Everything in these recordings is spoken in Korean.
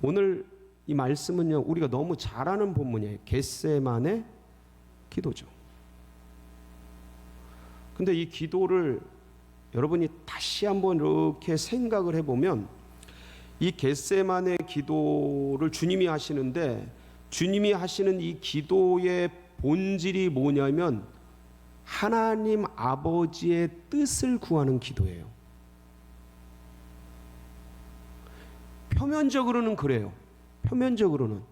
오늘 이 말씀은요, 우리가 너무 잘 아는 본문이에요. 겟세마네 기도죠. 근데 이 기도를 여러분이 다시 한번 이렇게 생각을 해보면, 이 겟세마네 기도를 주님이 하시는데, 주님이 하시는 이 기도의 본질이 뭐냐면 하나님 아버지의 뜻을 구하는 기도예요. 표면적으로는 그래요. 표면적으로는.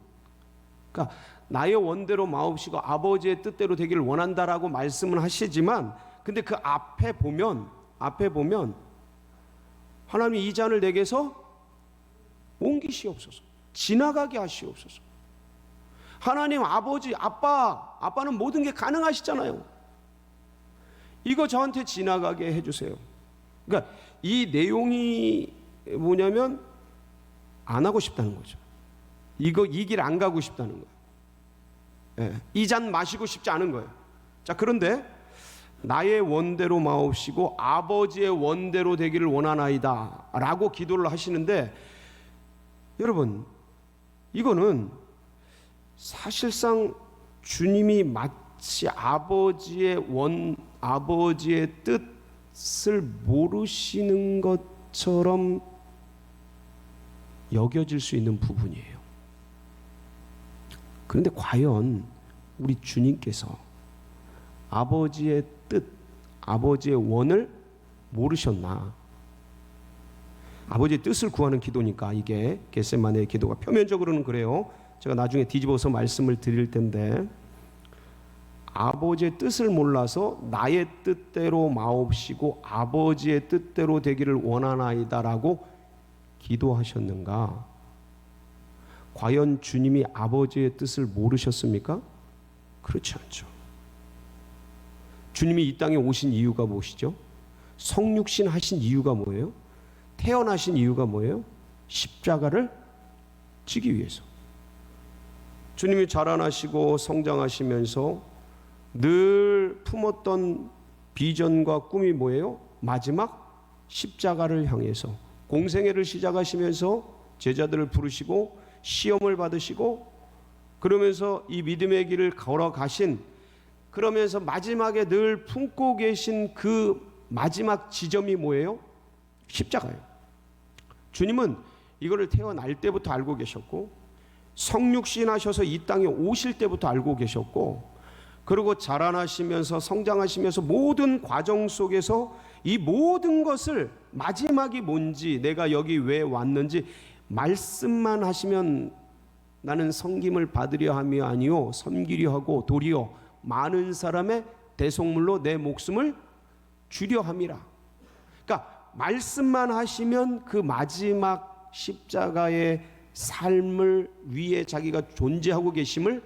그러니까 나의 원대로 마옵시고 아버지의 뜻대로 되기를 원한다라고 말씀은 하시지만, 근데 그 앞에 보면 하나님 이 잔을 내게서 옮기시옵소서, 지나가게 하시옵소서. 하나님 아버지, 아빠는 모든 게 가능하시잖아요. 이거 저한테 지나가게 해주세요. 그러니까 이 내용이 뭐냐면 안 하고 싶다는 거죠. 이 길 안 가고 싶다는 거예요. 예, 이 잔 마시고 싶지 않은 거예요. 자, 그런데 나의 원대로 마옵시고 아버지의 원대로 되기를 원하나이다 라고 기도를 하시는데, 여러분, 이거는 사실상 주님이 마치 아버지의 뜻을 모르시는 것처럼 여겨질 수 있는 부분이에요. 그런데 과연 우리 주님께서 아버지의 뜻, 아버지의 원을 모르셨나? 아버지의 뜻을 구하는 기도니까 이게 겟세마네의 기도가 표면적으로는 그래요. 제가 나중에 뒤집어서 말씀을 드릴 텐데, 아버지의 뜻을 몰라서 나의 뜻대로 마옵시고 아버지의 뜻대로 되기를 원하나이다라고 기도하셨는가? 과연 주님이 아버지의 뜻을 모르셨습니까? 그렇지 않죠. 주님이 이 땅에 오신 이유가 무엇이죠? 성육신 하신 이유가 뭐예요? 태어나신 이유가 뭐예요? 십자가를 지기 위해서. 주님이 자라나시고 성장하시면서 늘 품었던 비전과 꿈이 뭐예요? 마지막 십자가를 향해서 공생애를 시작하시면서 제자들을 부르시고 시험을 받으시고, 그러면서 이 믿음의 길을 걸어가신, 그러면서 마지막에 늘 품고 계신 그 마지막 지점이 뭐예요? 십자가예요. 주님은 이거를 태어날 때부터 알고 계셨고, 성육신 하셔서 이 땅에 오실 때부터 알고 계셨고, 그리고 자라나시면서 성장하시면서 모든 과정 속에서 이 모든 것을 마지막이 뭔지, 내가 여기 왜 왔는지 말씀만 하시면 나는 섬김을 받으려 함이 아니요 섬기려 하고 도리어 많은 사람의 대속물로 내 목숨을 주려 함이라. 그러니까 말씀만 하시면 그 마지막 십자가의 삶을 위에 자기가 존재하고 계심을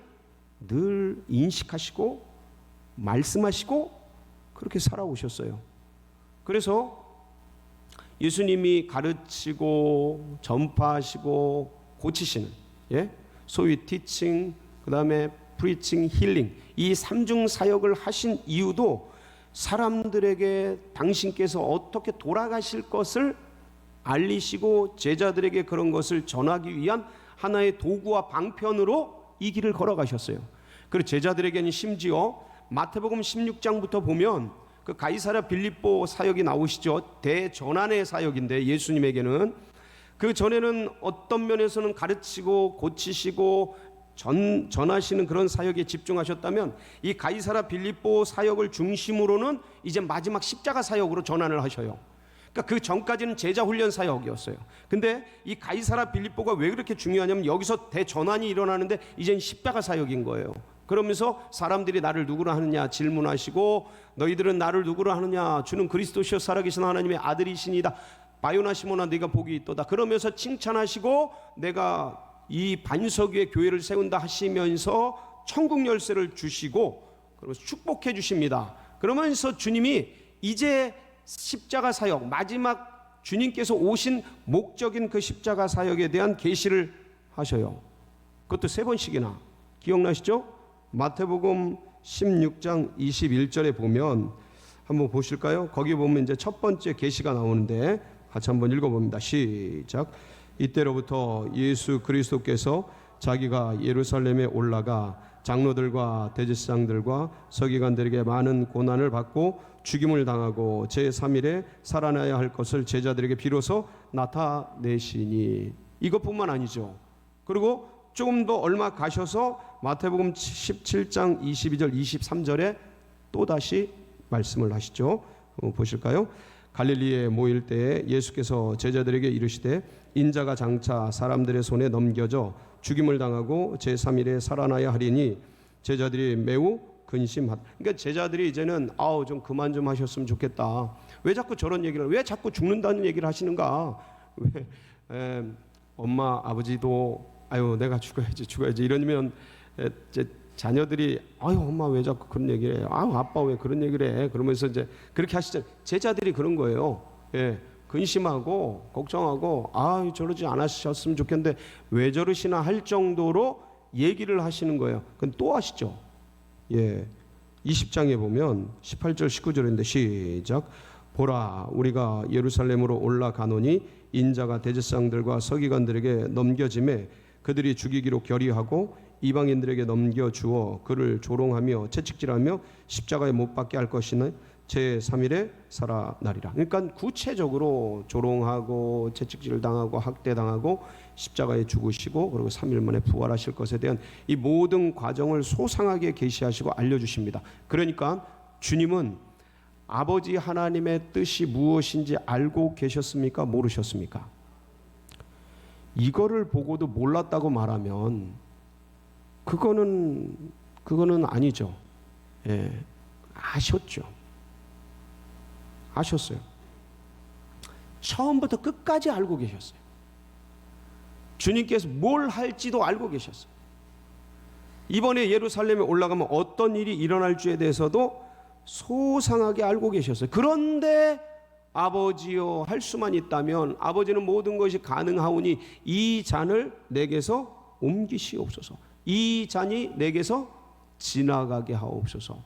늘 인식하시고 말씀하시고 그렇게 살아오셨어요. 그래서 예수님이 가르치고 전파하시고 고치시는, 소위 티칭, 그 다음에 프리칭, 힐링, 이 삼중 사역을 하신 이유도 사람들에게 당신께서 어떻게 돌아가실 것을 알리시고 제자들에게 그런 것을 전하기 위한 하나의 도구와 방편으로 이 길을 걸어가셨어요. 그리고 제자들에게는 심지어 마태복음 16장부터 보면 그 가이사랴 빌립보 사역이 나오시죠. 대전환의 사역인데, 예수님에게는 그 전에는 어떤 면에서는 가르치고 고치시고 전하시는 그런 사역에 집중하셨다면, 이 가이사랴 빌립보 사역을 중심으로는 이제 마지막 십자가 사역으로 전환을 하셔요. 그러니까 그 전까지는 제자 훈련 사역이었어요. 근데 이 가이사랴 빌립보가 왜 그렇게 중요하냐면, 여기서 대전환이 일어나는데 이젠 십자가 사역인 거예요. 그러면서 사람들이 나를 누구라 하느냐 질문하시고, 너희들은 나를 누구라 하느냐, 주는 그리스도시요 살아계신 하나님의 아들이시니이다, 바요나 시몬아 네가 복이 있도다, 그러면서 칭찬하시고 내가 이 반석 위에 교회를 세운다 하시면서 천국 열쇠를 주시고, 그러면서 축복해 주십니다. 그러면서 주님이 이제 십자가 사역, 마지막 주님께서 오신 목적인 그 십자가 사역에 대한 계시를 하셔요. 그것도 3번씩이나. 기억나시죠? 마태복음 16장 21절에 보면 한번 보실까요? 거기 보면 이제 첫 번째 계시가 나오는데 같이 한번 읽어봅니다. 시작. 이때로부터 예수 그리스도께서 자기가 예루살렘에 올라가 장로들과 대제사장들과 서기관들에게 많은 고난을 받고 죽임을 당하고 제3일에 살아나야 할 것을 제자들에게 비로소 나타내시니. 이것뿐만 아니죠. 그리고 조금 더 얼마 가셔서 마태복음 17장 22절 23절에 또다시 말씀을 하시죠. 보실까요? 갈릴리에 모일 때에 예수께서 제자들에게 이르시되 인자가 장차 사람들의 손에 넘겨져 죽임을 당하고 제3일에 살아나야 하리니 제자들이 매우 근심하다. 그러니까 제자들이 이제는 좀 그만 좀 하셨으면 좋겠다. 왜 자꾸 저런 얘기를, 왜 자꾸 죽는다는 얘기를 하시는가? 왜 엄마 아버지도 내가 죽어야지 이러면 이제 자녀들이 엄마 왜 자꾸 그런 얘기를 해? 아빠 왜 그런 얘기를 해? 그러면서 이제 그렇게 하시잖아요. 제자들이 그런 거예요. 근심하고 걱정하고 저러지 않으셨으면 좋겠는데 왜 저러시나 할 정도로 얘기를 하시는 거예요. 그건 또 하시죠. 20장에 보면 18절 19절인데 시작. 보라, 우리가 예루살렘으로 올라가노니 인자가 대제사장들과 서기관들에게 넘겨짐에 그들이 죽이기로 결의하고 이방인들에게 넘겨주어 그를 조롱하며 채찍질하며 십자가에 못 박게 할 것이니 제3일에 살아나리라. 그러니까 구체적으로 조롱하고 채찍질을 당하고 학대당하고 십자가에 죽으시고 그리고 3일 만에 부활하실 것에 대한 이 모든 과정을 소상하게 계시하시고 알려주십니다. 그러니까 주님은 아버지 하나님의 뜻이 무엇인지 알고 계셨습니까? 모르셨습니까? 이거를 보고도 몰랐다고 말하면 그거는 아니죠. 아셨어요. 처음부터 끝까지 알고 계셨어요. 주님께서 뭘 할지도 알고 계셨어요. 이번에 예루살렘에 올라가면 어떤 일이 일어날 줄에 대해서도 소상하게 알고 계셨어요. 그런데 아버지여 할 수만 있다면 아버지는 모든 것이 가능하오니 이 잔을 내게서 옮기시옵소서. 이 잔이 내게서 지나가게 하옵소서.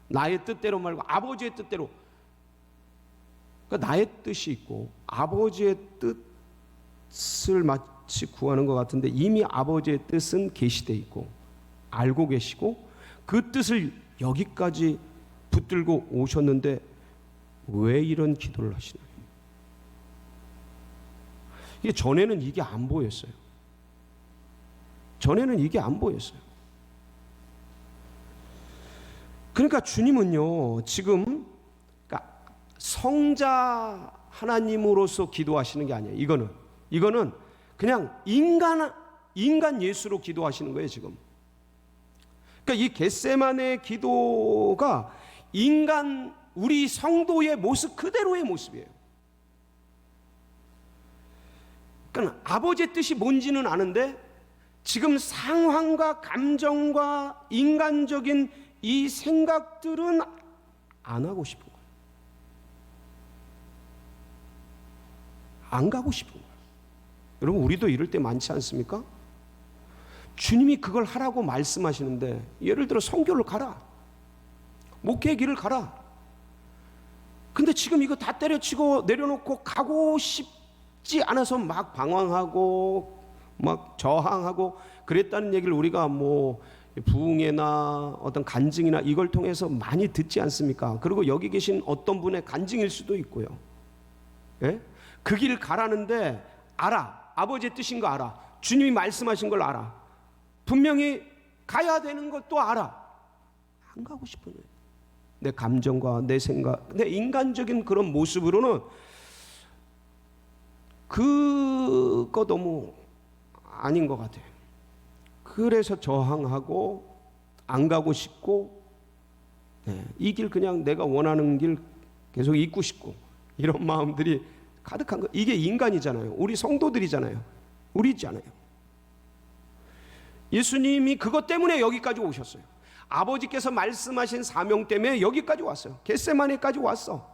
나의 뜻대로 말고 아버지의 뜻대로. 그러니까 나의 뜻이 있고 아버지의 뜻을 마치 구하는 것 같은데 이미 아버지의 뜻은 계시되어 있고 알고 계시고 그 뜻을 여기까지 붙들고 오셨는데 왜 이런 기도를 하시나요? 이게 전에는 이게 안 보였어요. 그러니까 주님은요 지금 성자 하나님으로서 기도하시는 게 아니에요. 이거는 그냥 인간 예수로 기도하시는 거예요 지금. 그러니까 이 겟세마네 기도가 우리 성도의 모습 그대로의 모습이에요. 그러니까 아버지의 뜻이 뭔지는 아는데 지금 상황과 감정과 인간적인 이 생각들은 안 하고 싶은 거예요. 안 가고 싶은 거예요. 여러분 우리도 이럴 때 많지 않습니까? 주님이 그걸 하라고 말씀하시는데 예를 들어 선교를 가라. 목회 길을 가라. 근데 지금 이거 다 때려치고 내려놓고 가고 싶지 않아서 막 방황하고 막 저항하고 그랬다는 얘기를 우리가 뭐 부흥회나 어떤 간증이나 이걸 통해서 많이 듣지 않습니까? 그리고 여기 계신 어떤 분의 간증일 수도 있고요. 그 길 가라는데 알아. 아버지의 뜻인 거 알아. 주님이 말씀하신 걸 알아. 분명히 가야 되는 것도 알아. 안 가고 싶어요. 내 감정과 내 생각, 내 인간적인 그런 모습으로는 그거 너무 아닌 것 같아요. 그래서 저항하고 안 가고 싶고 이 길 그냥 내가 원하는 길 계속 있고 싶고 이런 마음들이 가득한 거. 이게 인간이잖아요. 우리 성도들이잖아요. 우리잖아요. 예수님이 그것 때문에 여기까지 오셨어요. 아버지께서 말씀하신 사명 때문에 여기까지 왔어요. 겟세마네까지 왔어.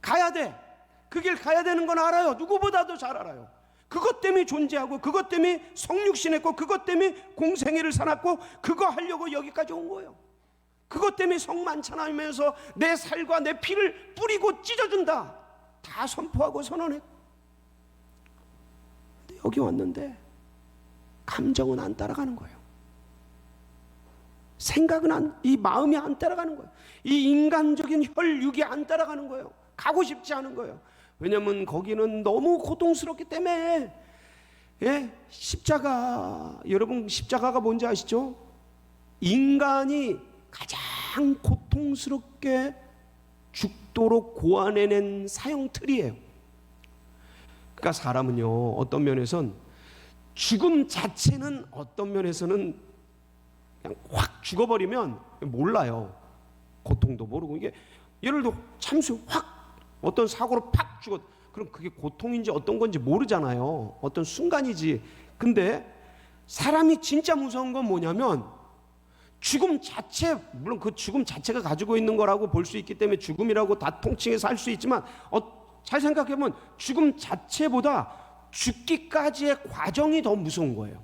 가야 돼. 그 길 가야 되는 건 알아요. 누구보다도 잘 알아요. 그것 때문에 존재하고 그것 때문에 성육신했고 그것 때문에 공생애를 살았고 그거 하려고 여기까지 온 거예요. 그것 때문에 성만찬하면서 내 살과 내 피를 뿌리고 찢어준다. 다 선포하고 선언했고. 근데 여기 왔는데 감정은 안 따라가는 거예요. 생각은 이 마음이 안 따라가는 거예요. 이 인간적인 혈육이 안 따라가는 거예요. 가고 싶지 않은 거예요. 왜냐하면 거기는 너무 고통스럽기 때문에. 십자가, 여러분 십자가가 뭔지 아시죠? 인간이 가장 고통스럽게 죽도록 고안해낸 사형틀이에요. 그러니까 사람은요, 어떤 면에선 죽음 자체는 어떤 면에서는 그냥 확 죽어버리면 몰라요. 고통도 모르고. 이게 예를 들어 참수 확 어떤 사고로 팍 죽었, 그럼 그게 고통인지 어떤 건지 모르잖아요. 어떤 순간이지. 근데 사람이 진짜 무서운 건 뭐냐면 죽음 자체, 물론 그 죽음 자체가 가지고 있는 거라고 볼 수 있기 때문에 죽음이라고 다 통칭해서 할 수 있지만 잘 생각해보면 죽음 자체보다 죽기까지의 과정이 더 무서운 거예요.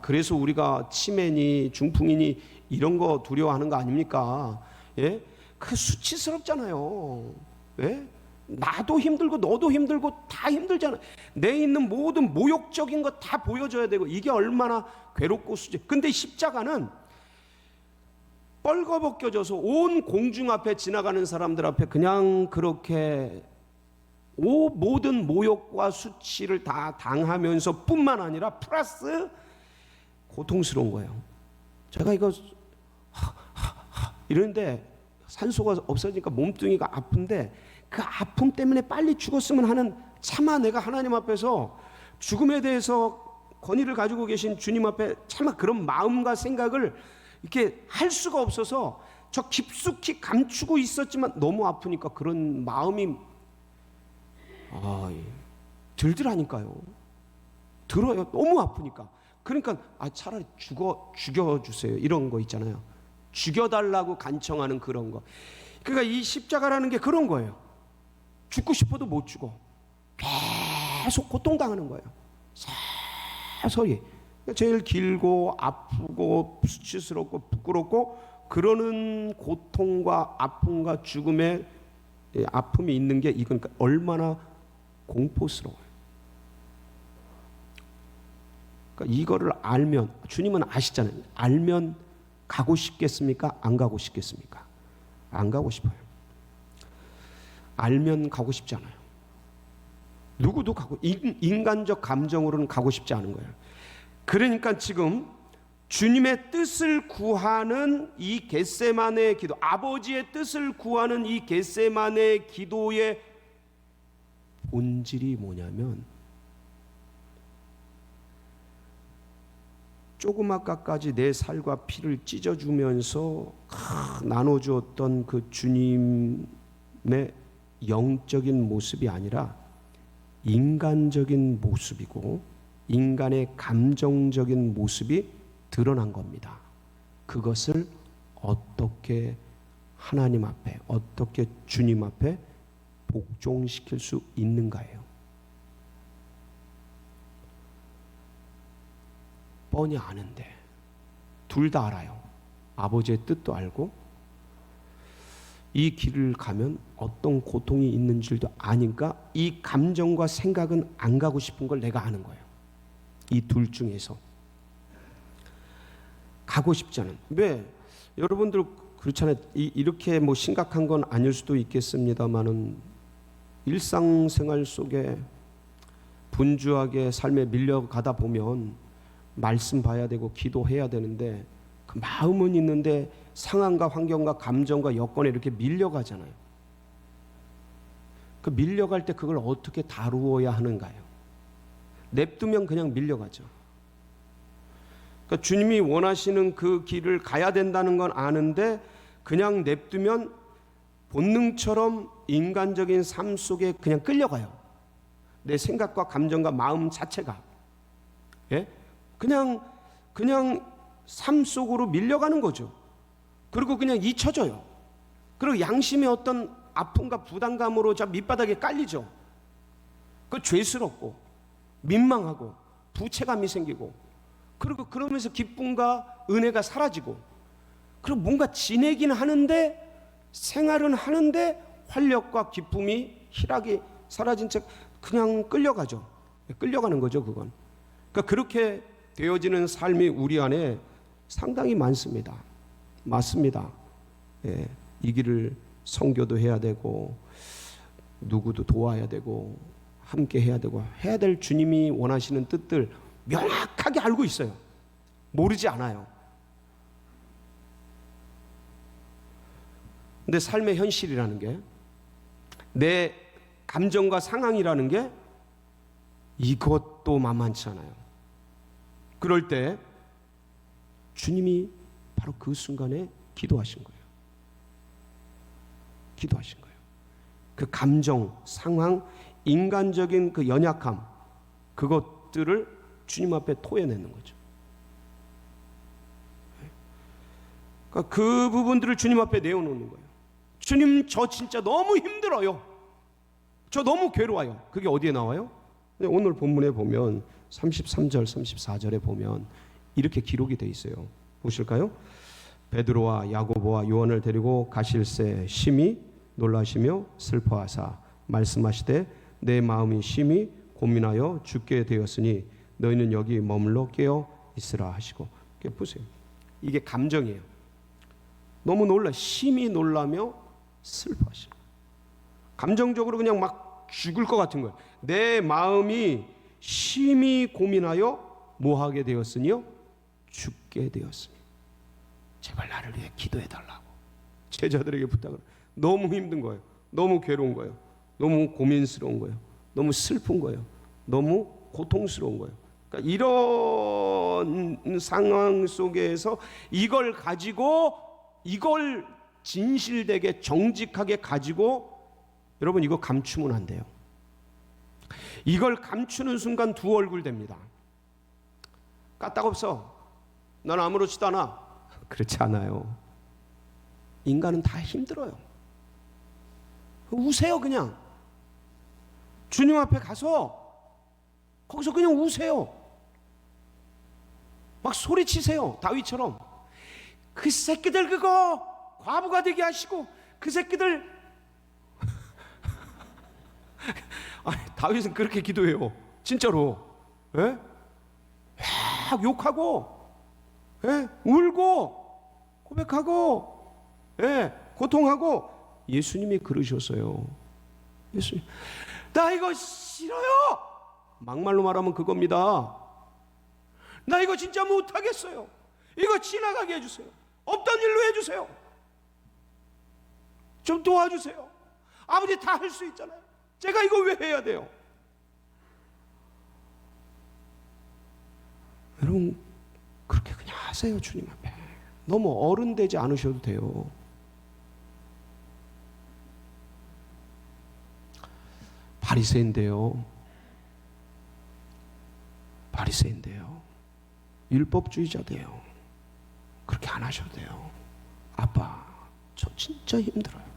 그래서 우리가 치매니 중풍이니 이런 거 두려워하는 거 아닙니까? 예? 그 수치스럽잖아요. 예? 나도 힘들고 너도 힘들고 다 힘들잖아요. 내 있는 모든 모욕적인 거 다 보여줘야 되고 이게 얼마나 괴롭고 근데 십자가는 뻘거벗겨져서 온 공중 앞에 지나가는 사람들 앞에 그냥 그렇게 모든 모욕과 수치를 다 당하면서 뿐만 아니라 플러스 고통스러운 거예요. 제가 이거 이러는데 산소가 없어지니까 몸뚱이가 아픈데 그 아픔 때문에 빨리 죽었으면 하는, 차마 내가 하나님 앞에서 죽음에 대해서 권위를 가지고 계신 주님 앞에 차마 그런 마음과 생각을 이렇게 할 수가 없어서 저 깊숙이 감추고 있었지만 너무 아프니까 그런 마음이 들더라니까요. 들어요. 너무 아프니까. 그러니까 차라리 죽여주세요. 이런 거 있잖아요. 죽여달라고 간청하는 그런 거. 그러니까 이 십자가라는 게 그런 거예요. 죽고 싶어도 못 죽어. 계속 고통당하는 거예요. 서서히. 제일 길고 아프고 수치스럽고 부끄럽고 그러는 고통과 아픔과 죽음의 아픔이 있는 게 이건 얼마나 공포스러워요. 그러니까 이거를 알면, 주님은 아시잖아요. 알면 가고 싶겠습니까? 안 가고 싶겠습니까? 안 가고 싶어요. 알면 가고 싶지 않아요. 누구도 인간적 감정으로는 가고 싶지 않은 거예요. 그러니까 지금 주님의 뜻을 구하는 이 겟세마네 기도, 아버지의 뜻을 구하는 이 겟세마네 기도의 본질이 뭐냐면 조그맣까지 내 살과 피를 찢어주면서 나눠주었던 그 주님의 영적인 모습이 아니라 인간적인 모습이고 인간의 감정적인 모습이 드러난 겁니다. 그것을 어떻게 하나님 앞에, 어떻게 주님 앞에 복종시킬 수 있는가예요. 뻔히 아는데 둘 다 알아요. 아버지의 뜻도 알고 이 길을 가면 어떤 고통이 있는 줄도 아니까 이 감정과 생각은 안 가고 싶은 걸 내가 아는 거예요. 이 둘 중에서 가고 싶지 않은. 왜? 여러분들 그렇잖아요. 이렇게 뭐 심각한 건 아닐 수도 있겠습니다만은 일상생활 속에 분주하게 삶에 밀려가다 보면 말씀 봐야 되고 기도해야 되는데 그 마음은 있는데 상황과 환경과 감정과 여건에 이렇게 밀려가잖아요. 그 밀려갈 때 그걸 어떻게 다루어야 하는가요? 냅두면 그냥 밀려가죠. 그러니까 주님이 원하시는 그 길을 가야 된다는 건 아는데 그냥 냅두면 본능처럼 인간적인 삶 속에 그냥 끌려가요. 내 생각과 감정과 마음 자체가. 예? 그냥 삶 속으로 밀려가는 거죠. 그리고 그냥 잊혀져요. 그리고 양심의 어떤 아픔과 부담감으로 저 밑바닥에 깔리죠. 그 죄스럽고 민망하고 부채감이 생기고 그리고 그러면서 기쁨과 은혜가 사라지고 그리고 뭔가 지내긴 하는데 생활은 하는데 활력과 기쁨이 희락이 사라진 채 그냥 끌려가죠. 끌려가는 거죠, 그건. 그러니까 그렇게 되어지는 삶이 우리 안에 상당히 많습니다. 맞습니다. 예, 이 길을 선교도 해야 되고 누구도 도와야 되고 함께 해야 되고 해야 될 주님이 원하시는 뜻들 명확하게 알고 있어요. 모르지 않아요. 근데 삶의 현실이라는 게, 내 감정과 상황이라는 게 이것도 만만치 않아요. 그럴 때 주님이 바로 그 순간에 기도하신 거예요. 기도하신 거예요. 그 감정, 상황, 인간적인 그 연약함, 그것들을 주님 앞에 토해내는 거죠. 그러니까 그 부분들을 주님 앞에 내어놓는 거예요. 주님, 저 진짜 너무 힘들어요. 저 너무 괴로워요. 그게 어디에 나와요? 오늘 본문에 보면 33절, 34절에 보면 이렇게 기록이 되어 있어요. 보실까요? 베드로와 야고보와 요한을 데리고 가실새 심히 놀라시며 슬퍼하사 말씀하시되 내 마음이 심히 고민하여 죽게 되었으니 너희는 여기 머물러 깨어 있으라 하시고. 보세요. 이게 감정이에요. 너무 놀라, 심히 놀라며 슬퍼하시고, 감정적으로 그냥 막 죽을 것 같은 거예요. 내 마음이 심히 고민하여 뭐하게 되었으니요? 죽게 되었으니 제발 나를 위해 기도해 달라고 제자들에게 부탁을. 너무 힘든 거예요. 너무 괴로운 거예요. 너무 고민스러운 거예요. 너무 슬픈 거예요. 너무 고통스러운 거예요. 그러니까 이런 상황 속에서 이걸 가지고, 이걸 진실되게 정직하게 가지고, 여러분 이거 감추면 안 돼요. 이걸 감추는 순간 두 얼굴 됩니다. 까딱없어. 난 아무렇지도 않아. 그렇지 않아요. 인간은 다 힘들어요. 우세요. 그냥 주님 앞에 가서 거기서 그냥 우세요. 막 소리치세요. 다윗처럼. 그 새끼들 그거 과부가 되게 하시고, 그 새끼들. 아니, 다윗은 그렇게 기도해요. 진짜로. 예? 막 욕하고, 예? 울고, 고백하고, 예? 고통하고. 예수님이 그러셨어요. 예수님, 나 이거 싫어요. 막말로 말하면 그겁니다. 나 이거 진짜 못하겠어요. 이거 지나가게 해주세요. 없던 일로 해주세요. 좀 도와주세요. 아버지 다 할 수 있잖아요. 제가 이거 왜 해야 돼요? 여러분 그렇게 그냥 하세요. 주님 앞에. 너무 어른 되지 않으셔도 돼요. 바리새인데요. 바리새인데요. 율법주의자돼요. 그렇게 안 하셔도 돼요. 아빠, 저 진짜 힘들어요.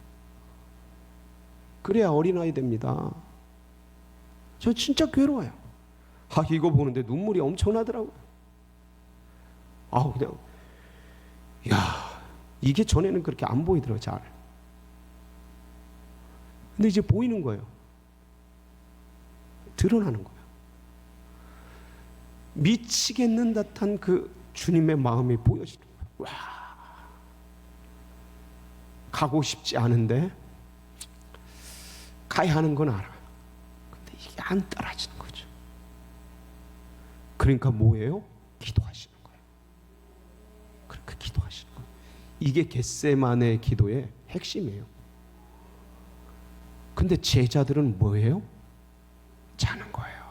그래야 어린아이 됩니다. 저 진짜 괴로워요. 이거 보는데 눈물이 엄청나더라고요. 그냥, 이게 전에는 그렇게 안 보이더라고요, 잘. 근데 이제 보이는 거예요. 드러나는 거예요. 미치겠는 듯한 그 주님의 마음이 보여지는 거예요. 와, 가고 싶지 않은데 가야 하는 건 알아요. 근데 이게 안 따라지는 거죠. 그러니까 뭐예요? 기도하시는 거예요. 그러니까 기도하시는 거예요. 이게 겟세마네 기도의 핵심이에요. 근데 제자들은 뭐예요? 자는 거예요.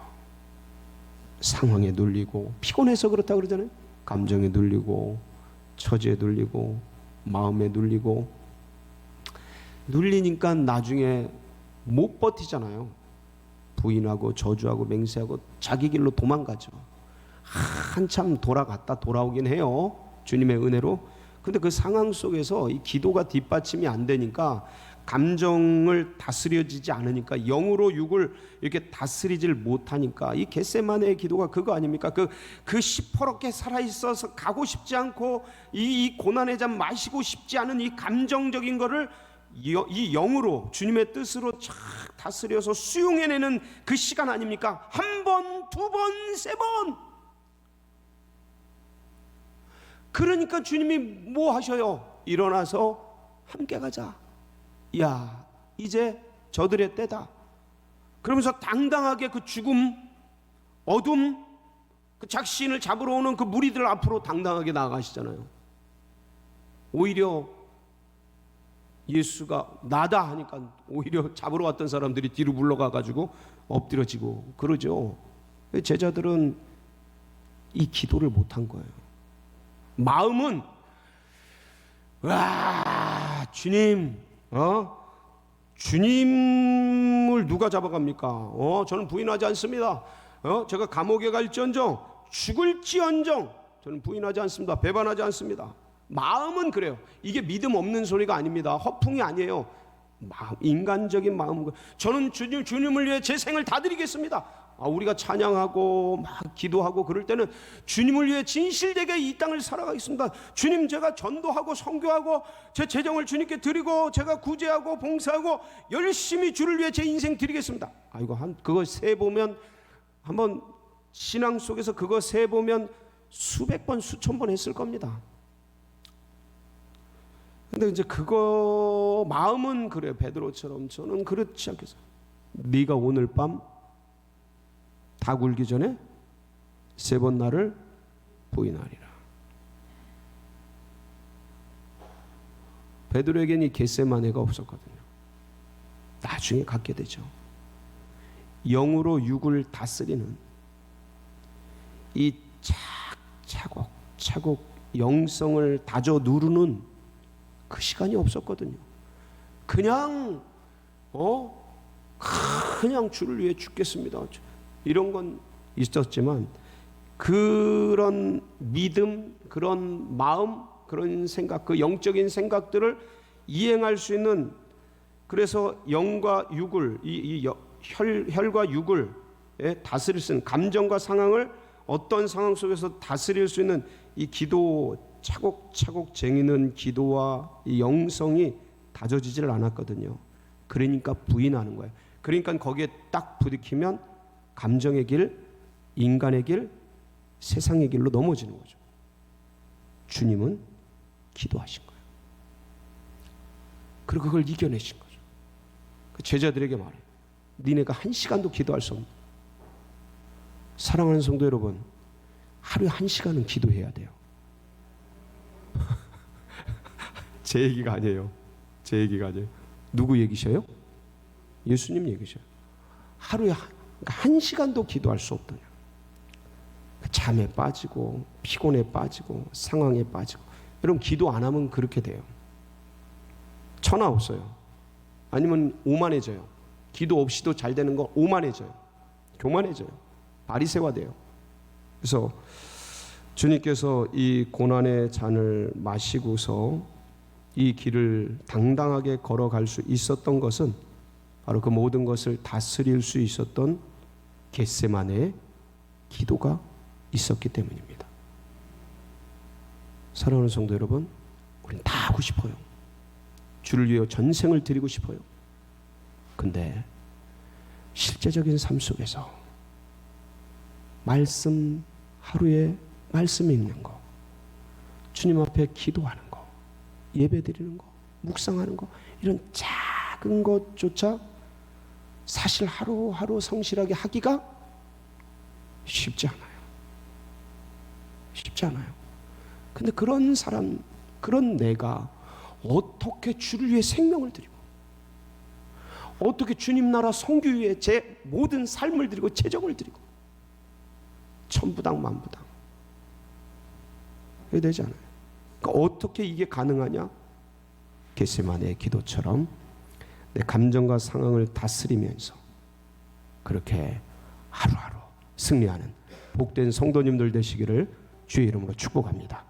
상황에 눌리고, 피곤해서 그렇다고 그러잖아요. 감정에 눌리고, 처지에 눌리고, 마음에 눌리고. 눌리니까 나중에 못 버티잖아요. 부인하고 저주하고 맹세하고 자기 길로 도망가죠. 한참 돌아갔다 돌아오긴 해요. 주님의 은혜로. 근데 그 상황 속에서 이 기도가 뒷받침이 안 되니까, 감정을 다스려지지 않으니까, 영으로 육을 이렇게 다스리질 못하니까, 이 겟세마네의 기도가 그거 아닙니까? 그 시퍼렇게 살아있어서 가고 싶지 않고, 이 고난의 잠 마시고 싶지 않은 이 감정적인 거를 이 영으로 주님의 뜻으로 착 다스려서 수용해내는 그 시간 아닙니까? 한 번, 두 번, 세 번. 그러니까 주님이 뭐 하셔요? 일어나서 함께 가자. 야, 이제 저들의 때다. 그러면서 당당하게 그 죽음, 어둠, 그 작신을 잡으러 오는 그 무리들 앞으로 당당하게 나아가시잖아요. 오히려 예수가 나다 하니까 오히려 잡으러 왔던 사람들이 뒤로 물러가가지고 엎드려지고 그러죠. 제자들은 이 기도를 못한 거예요. 마음은 와, 주님, 주님을 누가 잡아갑니까? 저는 부인하지 않습니다. 제가 감옥에 갈지언정, 죽을지언정 저는 부인하지 않습니다. 배반하지 않습니다. 마음은 그래요. 이게 믿음 없는 소리가 아닙니다. 허풍이 아니에요. 인간적인 마음. 저는 주님을 위해 제 생을 다 드리겠습니다. 우리가 찬양하고 막 기도하고 그럴 때는 주님을 위해 진실되게 이 땅을 살아가겠습니다. 주님, 제가 전도하고 선교하고 제 재정을 주님께 드리고 제가 구제하고 봉사하고 열심히 주를 위해 제 인생 드리겠습니다. 이거 그거 세 보면 한번 신앙 속에서 그거 세 보면 수백 번 수천 번 했을 겁니다. 근데 이제 그거 마음은 그래요. 베드로처럼. 저는 그렇지 않겠어요. 네가 오늘 밤 다 굴기 전에 세 번 나를 부인하리라. 베드로에게는 이 겟세마네가 없었거든요. 나중에 갖게 되죠. 영으로 육을 다스리는 이 차곡차곡 영성을 다져 누르는 그 시간이 없었거든요. 그냥 주를 위해 죽겠습니다. 이런 건 있었지만 그런 믿음, 그런 마음, 그런 생각, 그 영적인 생각들을 이행할 수 있는, 그래서 영과 육을 혈과 육을 다스릴 수 있는, 감정과 상황을 어떤 상황 속에서 다스릴 수 있는 이 기도, 차곡차곡 쟁이는 기도와 이 영성이 다져지질 않았거든요. 그러니까 부인하는 거예요. 그러니까 거기에 딱 부딪히면 감정의 길, 인간의 길, 세상의 길로 넘어지는 거죠. 주님은 기도하신 거예요. 그리고 그걸 이겨내신 거죠. 그 제자들에게 말해요. 니네가 한 시간도 기도할 수 없는, 사랑하는 성도 여러분, 하루에 한 시간은 기도해야 돼요. 제 얘기가 아니에요. 제 얘기가 아니에요. 누구 얘기셔요? 예수님 얘기셔요. 하루에 한 시간도 기도할 수 없더냐. 잠에 빠지고 피곤에 빠지고 상황에 빠지고. 여러분, 기도 안 하면 그렇게 돼요. 천하 없어요. 아니면 오만해져요. 기도 없이도 잘 되는 거 오만해져요. 교만해져요. 바리새화돼요. 그래서 주님께서 이 고난의 잔을 마시고서 이 길을 당당하게 걸어갈 수 있었던 것은 바로 그 모든 것을 다스릴 수 있었던 겟세마네의 기도가 있었기 때문입니다. 사랑하는 성도 여러분, 우린 다 하고 싶어요. 주를 위해 전생을 드리고 싶어요. 근데 실제적인 삶 속에서 말씀, 하루에 말씀 읽는 거, 주님 앞에 기도하는 거, 예배 드리는 거, 묵상하는 거, 이런 작은 것조차 사실 하루하루 성실하게 하기가 쉽지 않아요. 쉽지 않아요. 근데 그런 사람, 그런 내가 어떻게 주를 위해 생명을 드리고, 어떻게 주님 나라 선교 위해 제 모든 삶을 드리고 재정을 드리고, 천부당 만부당 해야 되지 않아요? 그러니까 어떻게 이게 가능하냐? 겟세마네의 기도처럼 내 감정과 상황을 다스리면서 그렇게 하루하루 승리하는 복된 성도님들 되시기를 주의 이름으로 축복합니다.